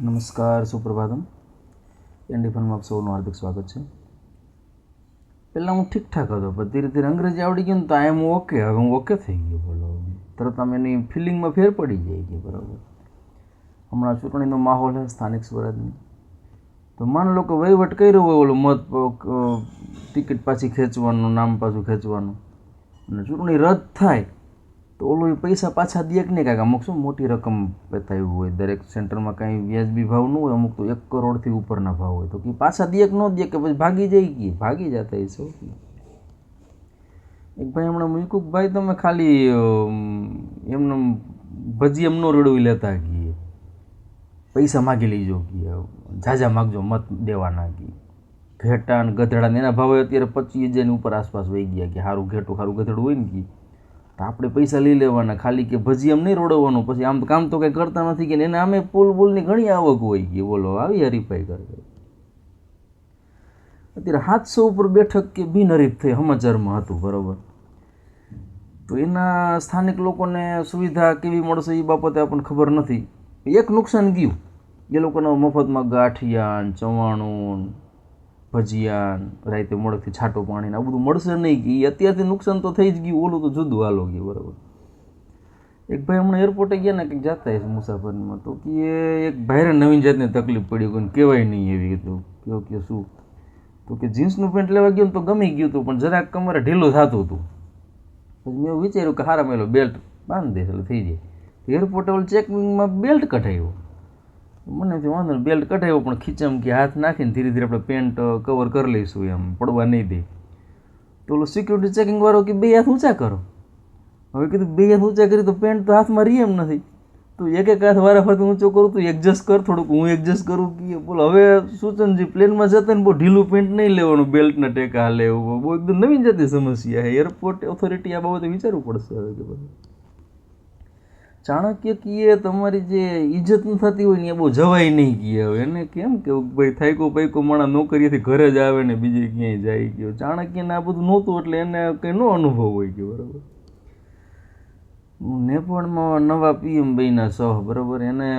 નમસ્કાર, સુપ્રભાતમ. એનડી ફનમાં આપ સૌનું હાર્દિક સ્વાગત છે. પહેલાં હું ઠીકઠાક હતો, પણ ધીરે ધીરે અંગ્રેજી આવડી ગયું ને તો આઈ એમ ઓકે. હવે હું ઓકે થઈ ગયો. બોલો, તરત આમ એની ફિલિંગમાં ફેર પડી જાય કે બરાબર. હમણાં ચૂંટણીનો માહોલ છે સ્થાનિક સ્વરાજની, તો માન લો કે વહીવટ કર્યો હોય, ઓલું મત ટિકિટ પાછી ખેંચવાનું, નામ પાછું ખેંચવાનું, અને ચૂંટણી રદ થાય તો ઓલું પૈસા પાછા દે કે નહીં? કાંઈક અમુક શું મોટી રકમ બતાવ્યું હોય, દરેક સેન્ટરમાં કાંઈ વ્યાજબી ભાવ ન હોય, અમુક તો 1 કરોડથી ઉપરના ભાવ હોય, તો કે પાછા દે કે ન દે, કે પછી ભાગી જાય કે ભાગી જતા હશે. એક ભાઈ હમણાં મૂક્યું કે ભાઈ તમે ખાલી એમને ભજી એમ ન રડવી લેતા કે પૈસા માગી લઈજો, કે ઝાઝા માગજો મત દેવાના, કે ઘેટા ને ગધેડા એના ભાવે અત્યારે 25,000 ઉપર આસપાસ વહી ગયા, કે સારું ઘેટું સારું ગધેડું હોય ને કે તો આપણે પૈસા લઈ લેવાના, ખાલી કે ભજી એમ નહીં રોડવાનું. પછી આમ કામ તો કંઈ કરતા નથી, કે એને આમે પુલની ઘણી આવક હોય, કે બોલો આવી હરીફાઈ કરે. અત્યારે 700 ઉપર બેઠક કે બિનહરીફ થઈ સમાચારમાં હતું, બરાબર. તો એના સ્થાનિક લોકોને સુવિધા કેવી મળશે એ બાબતે આપણને ખબર નથી. એક નુકસાન ગયું, એ લોકોને મફતમાં ગાંઠિયા, ચવાણું, ભજીયા, રાતે મોડેથી છાટું પાણી આ બધું મળશે નહીં, કે અત્યારથી નુકસાન તો થઈ જ ગયું. ઓલું તો જુદું હાલો ગયું, બરાબર. એક ભાઈ હમણાં એરપોર્ટે ગયા ને કંઈક જતા હશે મુસાફરીમાં, તો કે એક ભાઈને નવીન જાતની તકલીફ પડી, કોઈને કહેવાય નહીં એવી. કીધું કહો કે શું? તો કે જીન્સનું પેન્ટ લેવા ગયું તો ગમી ગયું હતું, પણ જરાક કમરે ઢીલું થતું હતું. પછી મેં એવું વિચાર્યું કે હારા મેલો બેલ્ટ બાંધી દઈશ એટલે થઈ જાય. એરપોર્ટે ઓલ ચેકિંગમાં બેલ્ટ કઢાવ્યો. મને વાંધો નહીં, બેલ્ટ કઢાવ્યો, પણ ખીચામાં કે હાથ નાખીને ધીરે ધીરે આપણે પેન્ટ કવર કરી લઈશું, એમ પડવા નહીં દે. તો ઓલો સિક્યુરિટી ચેકિંગ વાળો કે 2 હાથ ઊંચા કરો. હવે કીધું 2 હાથ ઊંચા કરી તો પેન્ટ તો હાથમાં રહી એમ નથી, તો એક હાથ વારા ફરતી ઊંચો કરું તો એડજસ્ટ કર થોડુંક, હું એડજસ્ટ કરું કે બોલો. હવે સૂચનજી પ્લેનમાં જતા ને બહુ ઢીલું પેન્ટ નહીં લેવાનું, બેલ્ટના ટેકા હાલે એવું, બહુ એકદમ નવીન જાતની સમસ્યા છે. એરપોર્ટ ઓથોરિટી આ બાબતે વિચારવું પડશે હવે કે બધું. ચાણક્ય કીએ તમારી જે ઇજ્જત ન થતી હોય ને એ બહુ જવાય નહીં કીએ. હવે એને કેમ કેવું ભાઈ થાયકો પૈકો માણસ નોકરીથી ઘરે જ આવે ને બીજે ક્યાંય જાય ગયો. ચાણક્યને આ બધું નહોતું એટલે એને કંઈ નો અનુભવ હોય કે બરાબર. નેપાળમાં નવા પીએમ બન્યા સહ, બરાબર. એને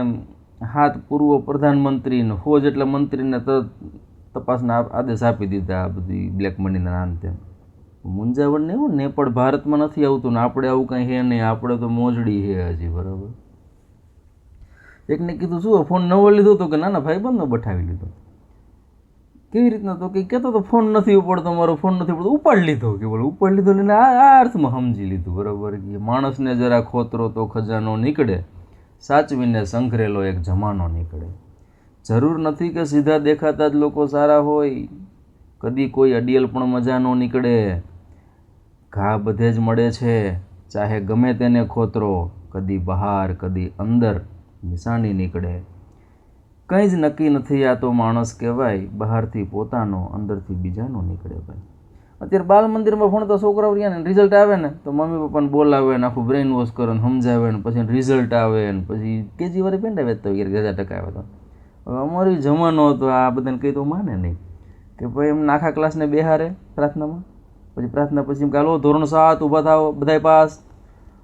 7 પૂર્વ પ્રધાનમંત્રીને 100 જેટલા મંત્રીને તપાસના આદેશ આપી દીધા, આ બધી બ્લેક મનીના નામ તેમ. મૂંઝાવણ નહીં હોય, નેપાળ ભારતમાં નથી આવતું ને આપણે આવું કંઈ હે નહીં, આપણે તો મોજડી છે હજી, બરાબર. એકને કીધું શું ફોન નવો લીધો તો કે ના ના ભાઈબંધનો બઠાવી લીધો. કેવી રીતના? તો કંઈ કહેતો તો ફોન નથી ઉપાડતો, મારો ફોન નથી ઉપાડતો, ઉપાડી લીધો કે બોલો ઉપાડી લીધો ને આ અર્થમાં સમજી લીધું, બરાબર. કે માણસને જરા ખોતરો તો ખજાનો નીકળે, સાચવીને સંઘરેલો એક જમાનો નીકળે. જરૂર નથી કે સીધા દેખાતા જ લોકો સારા હોય, કદી કોઈ અડિયલ પણ મજા ન નીકળે. ઘા બધે જ મળે છે, ચાહે ગમે તેને ખોતરો, કદી બહાર કદી અંદર નિશાની નીકળે. કંઈ જ નક્કી નથી, આ તો માણસ કહેવાય, બહારથી પોતાનો અંદરથી બીજાનો નીકળે. ભાઈ અત્યારે બાલ મંદિરમાં ભણતા છોકરાઓ રહ્યા ને રિઝલ્ટ આવે ને તો મમ્મી પપ્પાને બોલાવે ને આખું બ્રેઇન વોશ કરે ને સમજાવે ને પછી રિઝલ્ટ આવે ને પછી કેજી વાળી પેન્ટ આવે તો 1000% આવે તો. હવે અમારી જમાનો હતો, આ બધાને કહી તો માને નહીં કે ભાઈ એમને આખા ક્લાસને બેહારે પ્રાર્થનામાં, પછી પ્રાર્થના પછી એમ કે હાલો ધોરણ 7 ઊભા થાવ, બધાય પાસ.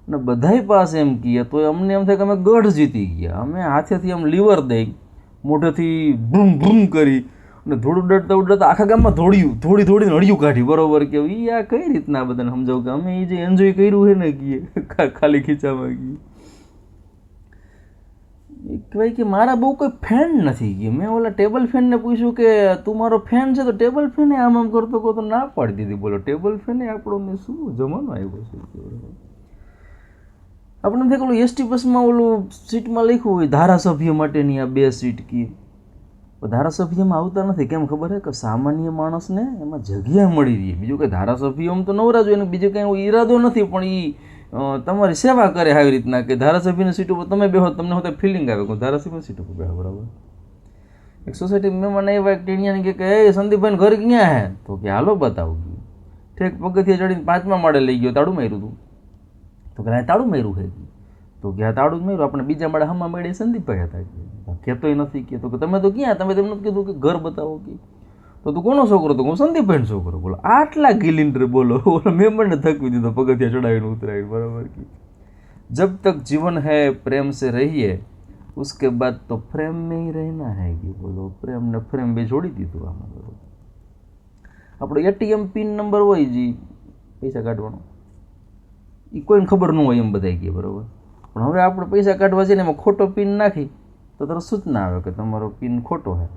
અને બધાય પાસ એમ કહીએ તો અમને એમ થાય કે અમે ગઢ જીતી ગયા. અમે હાથેથી આમ લીવર દઈ, મોઢેથી ભૂમ ભૂમ કરી અને થોડું ઉડતા ઉડતા આખા ગામમાં થોડીને હળિયું કાઢી, બરાબર. કે એ આ કઈ રીતના બધાને સમજાવું કે અમે એ જે એન્જોય કર્યું છે ને કહીએ ખાલી ખીચામાં કહીએ. કહેવાય કે મારા બહુ કોઈ ફેન નથી કે મેં ઓલા ટેબલ ફેનને પૂછ્યું કે તું મારો ફેન છે તો ટેબલ ફેને આમ કરતો ના પાડી દીધી. બોલો ટેબલ ફેને આપણો શું જમાનો આવ્યો છે. આપણે નથી ઓલું એસટી બસમાં ઓલું સીટમાં લખ્યું હોય ધારાસભ્ય માટેની આ 2 સીટ કી, ધારાસભ્યમાં આવતા નથી. કેમ ખબર છે કે સામાન્ય માણસને એમાં જગ્યા મળી રહી. બીજું કંઈ ધારાસભ્ય આમ તો નવરા જ હોય ને બીજું કંઈ ઈરાદો નથી, પણ એ તમારી સેવા કરે આવી રીતના કે ધારાસભ્યની સીટ ઉપર તમે બેહો, તમને હોતે ફિલિંગ આવે કે ધારાસભ્યની સીટ ઉપર બેહો, બરાબર. એક સોસાયટી મહેમાન આવ્યા એક ટીણિયાને કે એ સંદીપભાઈ ઘર ક્યાં હે? તો કે હાલો બતાવું. ઠેક પગથિયે ચડીને 5મા માળે લઈ ગયો, તાળું માર્યું હતું. તો કે તાળું માર્યું છે? તો કે આ તાળું જ માર્યું, આપણે બીજા માળે હમા મેળે સંદીપભાઈ હતા. કહેતોય નથી કે તો કે તમે તો ક્યાં, તમે તેમ નથી કીધું કે ઘર બતાવો કે તો તું કોનો છોકરો? તો હું સંદીપભાઈનો છોકરો. બોલો આટલા ગિલિન્ડર, બોલો ઓલો મેમ્બરને થકવી દીધો પગથિયા ચડાવીને ઉતરાવીને, બરાબર. કે જબ તક જીવન હૈ પ્રેમ સે રહીએ, उसके बाद तो फ्रेम में ही रहना है कि बोलो प्रेम ने फ्रेम બે જોડી દીધું આમાં બરોબર. આપણો એટીએમ પિન નંબર હોય જી પૈસા કાઢવાનો એ કોઈને ખબર ન હોય એમ બધાય કહે બરાબર. પણ હવે આપણે પૈસા કાઢવા જઈને એમાં ખોટો પિન નાખી તો તરત સૂચના આવે કે તમારો પિન ખોટો છે.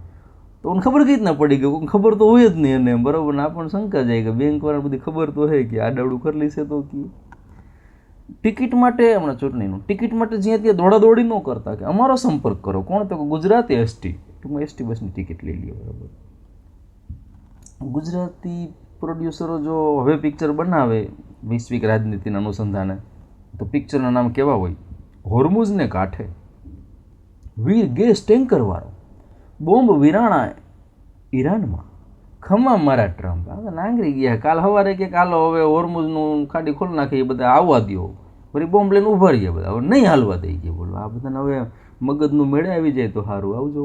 તો મને ખબર કઈ રીતના પડી ગઈ, ખબર તો હોય જ નહીં એને બરાબર ને. આપણને શંકા જાય કે બેંકવાળા બધી ખબર તો હોય કે આડાવડું કરી લેશે તો કે ટિકિટ માટે હમણાં ચૂંટણીનું ટિકિટ માટે જ્યાં ત્યાં દોડાદોડી ન કરતા કે અમારો સંપર્ક કરો. કોણ તો ગુજરાતી એસટી, ટૂંકમાં એસટી બસની ટિકિટ લઈ લઈએ બરાબર. ગુજરાતી પ્રોડ્યુસરો જો હવે પિક્ચર બનાવે વૈશ્વિક રાજનીતિના અનુસંધાને તો પિક્ચરના નામ કેવા હોય? હોર્મુઝને કાંઠે, વીર ગેસ ટેન્કરવાળો, બોમ્બ વિરાણા ઈરાનમાં, ખમા મારા ટ્રમ્પ. હવે નાંગરી ગયા. કાલ સવારે કે હાલો હવે હોર્મુઝનું ખાડી ખોલી નાખી, એ બધા આવવા દો. ફરી બોમ્બ લઈને ઊભા રહીએ બધા. હવે નહીં હાલવા દઈ ગયા બોલો. આ બધાને હવે મગજનું મેળે આવી જાય તો સારું. આવજો.